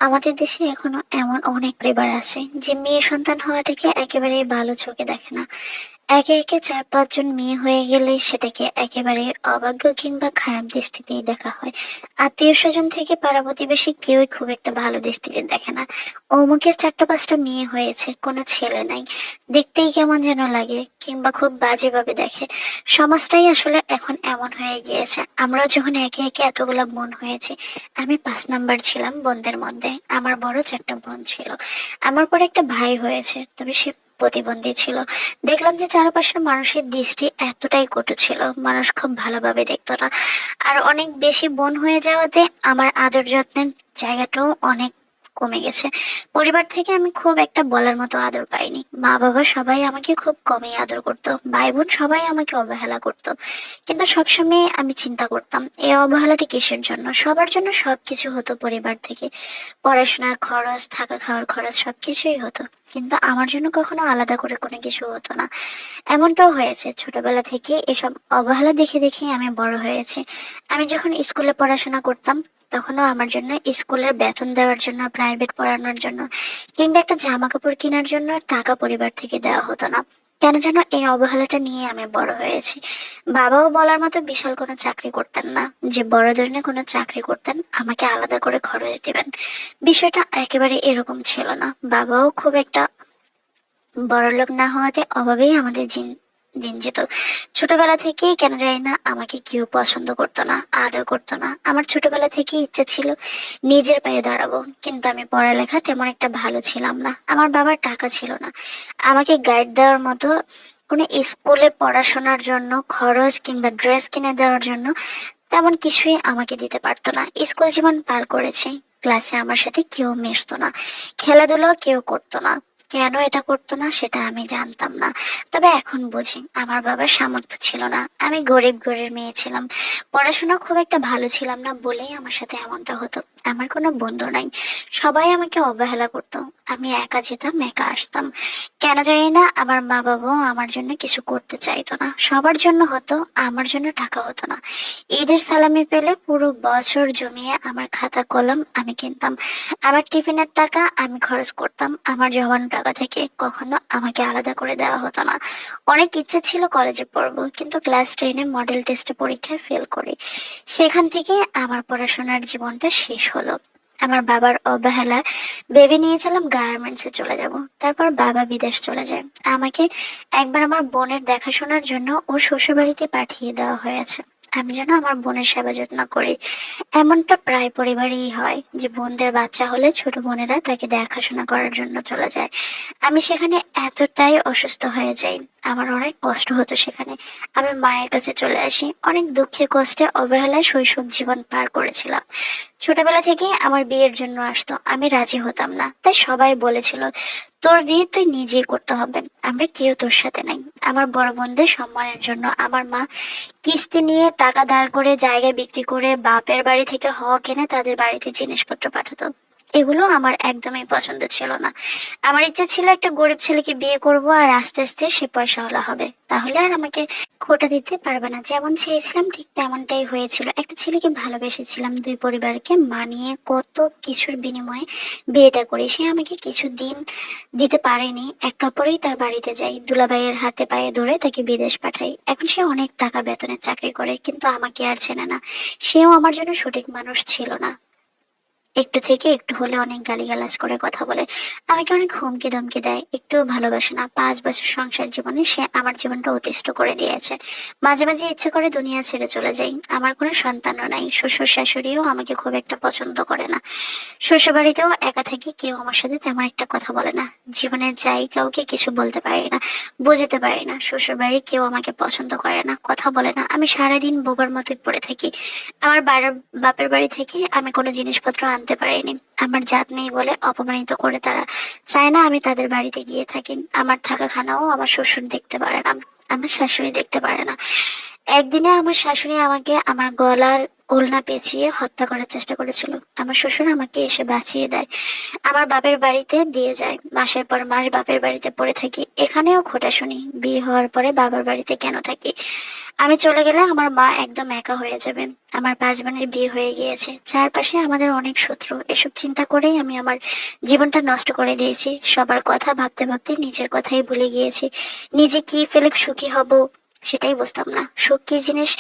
আমাদের দেশে এখনো এমন অনেক পরিবার আছে যে মেয়ে সন্তান হওয়াটাকে একেবারেই ভালো চোখে দেখে না। একে একে 4-5 জন মেয়ে হয়ে গেলে সেটাকে একেবারে অভাগ্য কিংবা খারাপ দৃষ্টিতেই দেখা হয়। আত্মীয় স্বজন থেকে পাড়া প্রতিবেশী কেউই খুব একটা ভালো দৃষ্টিতে দেখে না। অমুকের 4টা 5টা মেয়ে হয়েছে, কোনো ছেলে নাই, দেখতেই কেমন যেন লাগে, কিংবা খুব বাজেভাবে দেখে। সমাজটাই আসলে এখন এমন হয়ে গিয়েছে। আমরা যখন একে একে এতগুলা বোন হয়েছে, আমি 5 নাম্বার ছিলাম বোনদের মধ্যে। আমার বড় 4টা বোন ছিল। আমার পরে একটা ভাই হয়েছে, তবে সে প্রতিবন্ধী ছিল। দেখলাম যে চারপাশের মানুষের দৃষ্টি এতটাই কটু ছিল, মানুষ খুব ভালোভাবে দেখতো না। আর অনেক বেশি বোন হয়ে যাওয়াতে আমার আদর যত্নের জায়গাটাও অনেক কমে গেছে। পরিবার থেকে আমি খুব একটা বলার মতো আদর পাইনি। মা বাবা সবাই আমাকে খুব কমই আদর করতো, ভাই বোন সবাই আমাকে অবহেলা করতো। কিন্তু সবসময় আমি চিন্তা করতাম, এই অবহেলাটা কিসের জন্য? সবার জন্য সবকিছু হতো পরিবার থেকে, পড়াশোনার খরচ, থাকা খাওয়ার খরচ সবকিছুই হতো, কিন্তু আমার জন্য কখনো আলাদা করে কোনো কিছু হতো না। এমনটাও হয়েছে ছোটবেলা থেকে এসব অবহেলা দেখে দেখে আমি বড় হয়েছি। আমি যখন স্কুলে পড়াশোনা করতাম, তখনও আমার জন্য স্কুলের বেতন দেওয়ার জন্য, প্রাইভেট পড়ানোর জন্য, কিংবা একটা জামা কাপড় কেনার জন্য টাকা পরিবার থেকে দেওয়া হতো না। কেন যেন এই অবহেলাটা নিয়ে আমি বড় হয়েছি। বাবাও বলার মতো বিশাল কোনো চাকরি করতেন না, যে বড় ধরনের কোনো চাকরি করতেন আমাকে আলাদা করে খরচ দিবেন। বিষয়টা একেবারে এরকম ছিল না। বাবাও খুব একটা বড়লোক না হওয়াতে অভাবেই আমাদের দিন যেত। ছোটবেলা থেকেই কেন জানি না আমাকে কেউ পছন্দ করতো না, আদর করতো না। আমার ছোটবেলা থেকেই ইচ্ছা ছিল নিজের পায়ে দাঁড়াবো, কিন্তু আমি পড়ালেখা তেমন একটা ভালো ছিলাম না। আমার বাবার টাকা ছিল না আমাকে গাইড দেওয়ার মতো, কোনো স্কুলে পড়াশোনার জন্য খরচ কিংবা ড্রেস কিনে দেওয়ার জন্য তেমন কিছুই আমাকে দিতে পারতো না। স্কুল জীবন পার করেছি, ক্লাসে আমার সাথে কেউ মিশতো না, খেলাধুলো কেউ করতো না। কেন এটা করতো না সেটা আমি জানতাম না। তবে এখন বুঝি আমার বাবার সামর্থ্য ছিল না, আমি গরিব ঘরের মেয়ে ছিলাম, পড়াশোনা খুব একটা ভালো ছিলাম না বলেই আমার সাথে এমনটা হতো। আমার কোনো বন্ধু নাই, সবাই আমাকে অবহেলা করতো। আমি একা যেতাম, একা আসতাম। কেন জানি না আমার মা বাবাও আমার জন্য কিছু করতে চাইতো না। সবার জন্য হতো, আমার জন্য টাকা হতো না। ঈদের সালামি পেলে পুরো বছর জমিয়ে আমার খাতা কলম আমি কিনতাম। আমার টিফিনের টাকা আমি খরচ করতাম আমার জমানো টাকা থেকে, কখনো আমাকে আলাদা করে দেওয়া হতো না। অনেক ইচ্ছে ছিল কলেজে পড়বো, কিন্তু ক্লাস 10-এ মডেল টেস্টে পরীক্ষায় ফেল করি। সেখান থেকে আমার পড়াশোনার জীবনটা শেষ হলো। আমার বাবার অবহেলা ভেবে নিয়েছিলাম গার্মেন্টসে চলে যাব, তারপর বাবা বিদেশ চলে যায়। আমাকে একবার আমার বোনের দেখাশোনার জন্য ওর শ্বশুরবাড়িতে পাঠিয়ে দেওয়া হয়েছে, আমি যেন আমার বোনের সেবা যত্ন করি। এমনটা প্রায় পরিবারেই হয় যে বোনদের বাচ্চা হলে ছোট বোনেরা তাকে দেখাশোনা করার জন্য চলে যায়। আমি সেখানে এতটাই অসুস্থ হয়ে যাই, আমার অনেক কষ্ট হতো সেখানে। আমি মায়ের কাছে চলে আসি, অনেক দুঃখে কষ্টে অবহেলায় শৈশব জীবন পার করেছিলাম। ছোটবেলা থেকে আমার বিয়ের জন্য আসতো, আমি রাজি হতাম না, তাই সবাই বলেছিল তোর বিয়ে তুই নিজেই করতে হবে, আমরা কেউ তোর সাথে নাই। আমার বড় বোনদের সম্মানের জন্য আমার মা কিস্তি নিয়ে টাকা ধার করে জায়গা বিক্রি করে বাপের বাড়ি থেকে হওয়া কিনে তাদের বাড়িতে জিনিসপত্র পাঠাতো। এগুলো আমার একদমই পছন্দ ছিল না। আমার ইচ্ছা ছিল একটা গরিব ছেলেকে বিয়ে করব, আর আস্তে আস্তে সে পয়সাওয়ালা হবে, তাহলে আর আমাকে খোটা দিতে পারবে না। যেমন চেয়েছিলাম ঠিক তেমনটাই হয়েছিল। একটা ছেলেকে ভালোবেসেছিলাম, দুই পরিবারকে মানিয়ে কত কিছুর বিনিময়ে বিয়েটা করি। সে আমাকে কিছু দিন দিতে পারেনি, এক কাপড়েই তার বাড়িতে যাই, দুলাভাইয়ের হাতে পায়ে ধরে তাকে বিদেশ পাঠাই। এখন সে অনেক টাকা বেতনের চাকরি করে, কিন্তু আমাকে আর চেনে না। সেও আমার জন্য সঠিক মানুষ ছিল না, একটু থেকে একটু হলে অনেক গালিগালাজ করে কথা বলে, আমাকে অনেক হুমকি ধমকি দেয়, একটু ভালোবাসে না। 5 বছর সংসার জীবনে সে আমার জীবনটা অতিষ্ঠ করে দিয়েছে। মাঝে মাঝে ইচ্ছে করে দুনিয়া ছেড়ে চলে যাই। আমার কোনো সন্তানও নাই, শ্বশুর শাশুড়িও আমাকে খুব একটা পছন্দ করে না। শ্বশুর বাড়িতেও একা থাকি, কেউ আমার সাথে তেমন একটা কথা বলে না। জীবনে যাই, কাউকে কিছু বলতে পারি না, বুঝতে পারি না। শ্বশুর বাড়ি কেউ আমাকে পছন্দ করে না, কথা বলে না। আমি সারাদিন বোবার মতোই পড়ে থাকি। আমার বাপের বাড়ি থেকে আমি কোনো জিনিসপত্র আনতে পারিনি, আমার জাত নেই বলে অপমানিত করে তারা। চায় না আমি তাদের বাড়িতে গিয়ে থাকি। আমার থাকা খানাও আমার শ্বশুর দেখতে পারে না, আমার শাশুড়ি দেখতে পারে না। একদিনে আমার শাশুড়ি আমাকে আমার গলার ওড়না পেঁচিয়ে হত্যা করার চেষ্টা করেছিল। আমার শ্বশুর আমাকে এসে বাঁচিয়ে দেয়। আমার বাপের বাড়িতে দিয়ে যায়। মাসের পর মাস বাপের বাড়িতে পড়ে থাকি। এখানেও খোঁটা শুনি, বিয়ে হওয়ার পরে বাবার বাড়িতে কেন থাকি। আমি চলে গেলে আমার মা একদম একা হয়ে যাবে। আমার 5 বোনের বিয়ে হয়ে গিয়েছে, চারপাশে আমাদের অনেক শত্রু। এসব চিন্তা করেই আমি আমার জীবনটা নষ্ট করে দিয়েছি। সবার কথা ভাবতে ভাবতে নিজের কথাই ভুলে গিয়েছি। নিজে কি ফেলে সুখী হব সেটাই বুঝতাম না। সুখ কি জিনিস,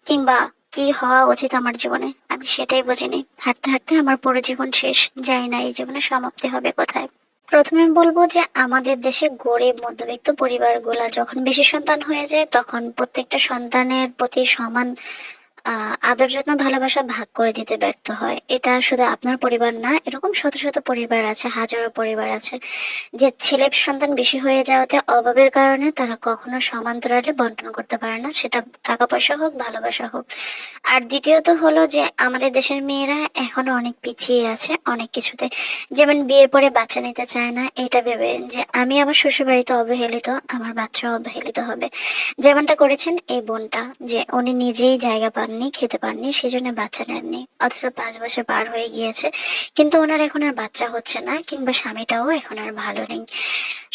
কিংবা কি হওয়া উচিত আমার জীবনে, আমি সেটাই বুঝিনি। হাঁটতে হাঁটতে আমার পুরো জীবন শেষ। জানি না এই জীবনে সমাপ্তি হবে কোথায়। প্রথমে বলবো যে আমাদের দেশে গরিব মধ্যবিত্ত পরিবারগুলা যখন বেশি সন্তান হয়ে যায়, তখন প্রত্যেকটা সন্তানের প্রতি সমান আদর যত্ন ভালোবাসা ভাগ করে দিতে ব্যর্থ হয়। এটা শুধু আপনার পরিবার না, এরকম শত শত পরিবার আছে, হাজারো পরিবার আছে, যে ছেলে সন্তান বেশি হয়ে যাওয়াতে অভাবের কারণে তারা কখনো সমান্তরালে বন্টন করতে পারে না, সেটা টাকা পয়সা হোক ভালোবাসা হোক। আর দ্বিতীয়ত হলো যে আমাদের দেশের মেয়েরা এখনো অনেক পিছিয়ে আছে অনেক কিছুতে। যেমন বিয়ের পরে বাচ্চা নিতে চায় না, এটা ভেবে যে আমি আমার শ্বশুর বাড়িতে অবহেলিত, আমার বাচ্চা অবহেলিত হবে। যেমনটা করেছেন এই বোনটা, যে উনি নিজেই জায়গা পাননি, খেতে পাননি, সেজন্য বাচ্চা নেননি, অথচ 5 বছর পার হয়ে গিয়েছে, কিন্তু ওনার এখন আর বাচ্চা হচ্ছে না, কিংবা স্বামীটাও এখন আর ভালো নেই।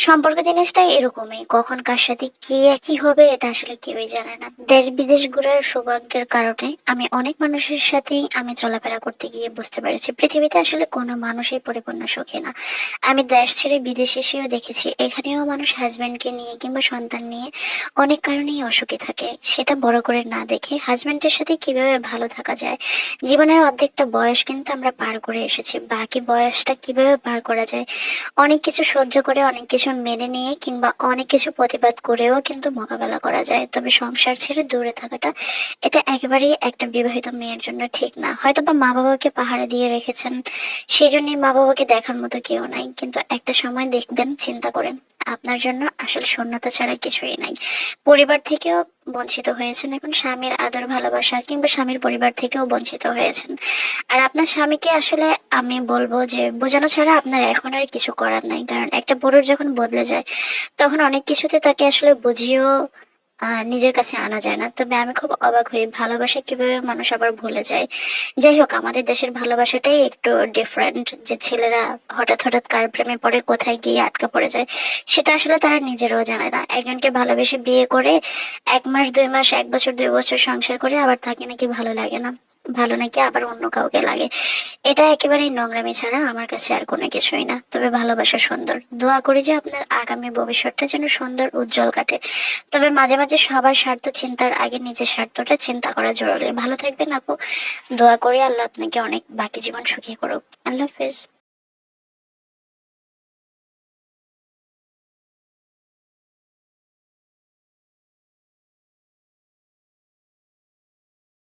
সম্পর্ক জিনিসটা এরকমই, কখন কার সাথে কি একই হবে এটা আসলে কেউই জানে না। দেশ বিদেশ ঘুরার সৌভাগ্যের কারণে আমি অনেক মানুষের সাথেই আমি চলাফেরা করতে গিয়ে বুঝতে পেরেছি পৃথিবীতে আসলে কোনো মানুষই পরিপূর্ণ সুখী না। আমি দেশ ছেড়ে বিদেশ এসেও দেখেছি এখানেও মানুষ হাজবেন্ডকে নিয়ে কিংবা সন্তান নিয়ে অনেক কারণেই অসুখী থাকে। সেটা বড় করে না দেখে হাজবেন্ডের সাথে কিভাবে ভালো থাকা যায়। জীবনের অর্ধেকটা বয়স কিন্তু আমরা পার করে এসেছি, বাকি বয়সটা কিভাবে পার করা যায়। অনেক কিছু সহ্য করে, অনেক কিছু মেনে নিয়ে, কিংবা অনেক কিছু প্রতিবাদ করেও কিন্তু মোকাবেলা করা যায়। তবে সংসার ছেড়ে দূরে থাকাটা, এটা একেবারেই একটা বিবাহিত মেয়ের জন্য ঠিক না। হয়তো বা মা বাবাকে পাহারা দিয়ে রেখেছেন, সেই জন্যই মা বাবাকে দেখার মতো কেউ নাই, কিন্তু একটা সময় দেখবেন, চিন্তা করেন, আপনার জন্য আসলে শূন্যতা ছাড়া কিছুই নাই। পরিবার থেকেও বঞ্চিত হয়েছেন, এখন স্বামীর আদর ভালোবাসা কিংবা স্বামীর পরিবার থেকেও বঞ্চিত হয়েছেন। আর আপনার স্বামীকে আসলে আমি বলবো যে বোঝানো ছাড়া আপনার এখন আর কিছু করার নাই, কারণ একটা পুরুষ যখন বদলে যায় তখন অনেক কিছুতে তাকে আসলে বুঝিয়েও নিজের কাছে আনা যায় না। তবে আমি খুব অবাক হই ভালোবাসা কিভাবে মানুষ আবার ভুলে যায়। যাই হোক, আমাদের দেশের ভালোবাসাটাই একটু ডিফারেন্ট, যে ছেলেরা হঠাৎ হঠাৎ কার প্রেমে পড়ে কোথায় গিয়ে আটকা পড়ে যায়, সেটা আসলে তারা নিজেরাও জানে না। একজনকে ভালোবেসে বিয়ে করে 1 মাস 2 মাস 1 বছর 2 বছর সংসার করে আবার তাকে নাকি ভালো লাগে না, ভালো নাকি আবার অন্য কাউকে লাগে। এটা একেবারেই নোংরামি ছাড়া আমার কাছে আর কোনো কিছুই না। তবে ভালোবাসা সুন্দর, দোয়া করি যে আপনার আগামী ভবিষ্যৎটা যেন সুন্দর উজ্জ্বল কাটে। তবে মাঝে মাঝে সবার স্বার্থ চিন্তার আগে নিজের স্বার্থটা চিন্তা করা জরুরি। ভালো থাকবেন আপু, দোয়া করি আল্লাহ আপনাকে অনেক বাকি জীবন সুখী করুক। আল্লাহ হাফেজ।